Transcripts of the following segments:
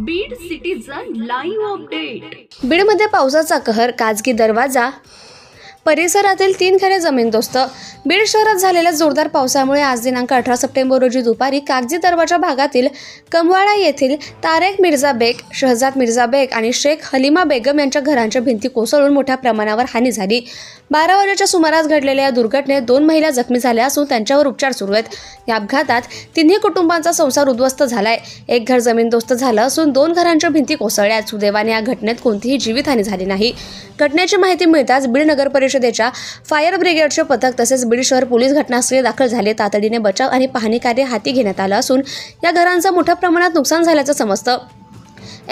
Beed citizen live update. बीडमध्ये पावसाचा कहर, काजगी दरवाजा परिसरातील 3 घरे जमीनदोस्त। बीड शहरात झालेल्या जोरदार पावसामुळे आज दिनांक 18 सप्टेंबर रोजी दुपारी कागजी दरवाजा भागातील कमवाडा येथील तारेक मिर्झा बेग, शहजाद मिर्झा बेग आणि शेख हलीमा बेगम यांच्या घरांच्या भिंती कोसळून मोठ्या प्रमाणावर हानी झाली। 12 वाजेच्या सुमारास घडलेल्या या दुर्घटनेत 2 महिला जखमी झाल्या असून त्यांच्यावर उपचार सुरू आहेत। या अपघातात तिन्ही कुटुंबांचा संसार उद्ध्वस्त झालाय। एक घर जमीनदोस्त झालं असून 2 घरांच्या भिंती कोसळल्या। सुदैवाने या घटनेत कोणतीही जीवितहानी झाली नाही। घटनेची माहिती मिळताच बीड नगर परिषदेच्या फायर ब्रिगेडचे पथक तसेच बीड शहर पोलीस घटनास्थळी दाखल झाले। तातडीने बचाव आणि पाहणी कार्य हाती घेण्यात आलं असून या घरांचं मोठ्या प्रमाणात नुकसान झाल्याचं समजतं।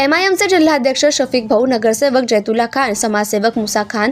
MIMचे जिल्हाध्यक्ष शफीक भाऊ, नगरसेवक जैतुल्ला खान, समाजसेवक मुसा खान,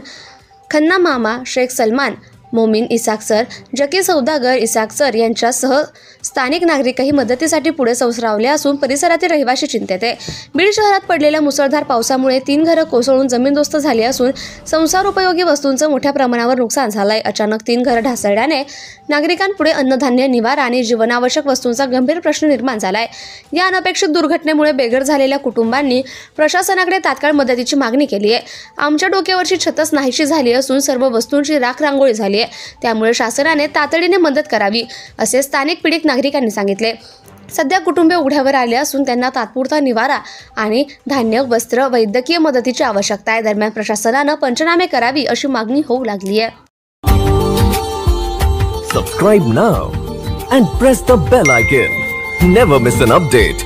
खन्ना मामा, शेख सलमान, मोमीन इसाक सर, जकी सौदागर इसाक सर यांच्यासह स्थानिक नागरिकही मदतीसाठी पुढे सवसावले असून परिसरातील रहिवासी चिंतेत आहे। बीड शहरात पडलेल्या मुसळधार पावसामुळे 3 घरं कोसळून जमीनदोस्त झाली असून संसारोपयोगी वस्तूंचं मोठ्या प्रमाणावर नुकसान झालंय। अचानक 3 घरं ढासळल्याने नागरिकांपुढे अन्नधान्य, निवारा आणि जीवनावश्यक वस्तूंचा गंभीर प्रश्न निर्माण झालाय। या अनपेक्षित दुर्घटनेमुळे बेघर झालेल्या कुटुंबांनी प्रशासनाकडे तात्काळ मदतीची मागणी केली आहे। आमच्या डोक्यावरची छतच नाहीशी झाली असून सर्व वस्तूंची राखरांगोळी झाली आहे, त्यामुळे शासनाने तातडीने मदत करावी असे स्थानिक पीडित नागरिकांनी सांगितले। सध्या कुटुंबे उघड्यावर आले असून त्यांना तात्पुरता निवारा आणि धान्य, वस्त्र, वैद्यकीय मदतीची आवश्यकता आहे। दरम्यान प्रशासनाने पंचनामे करावी अशी मागणी होऊ लागली आहे। Subscribe now and press the bell icon. Never miss an update.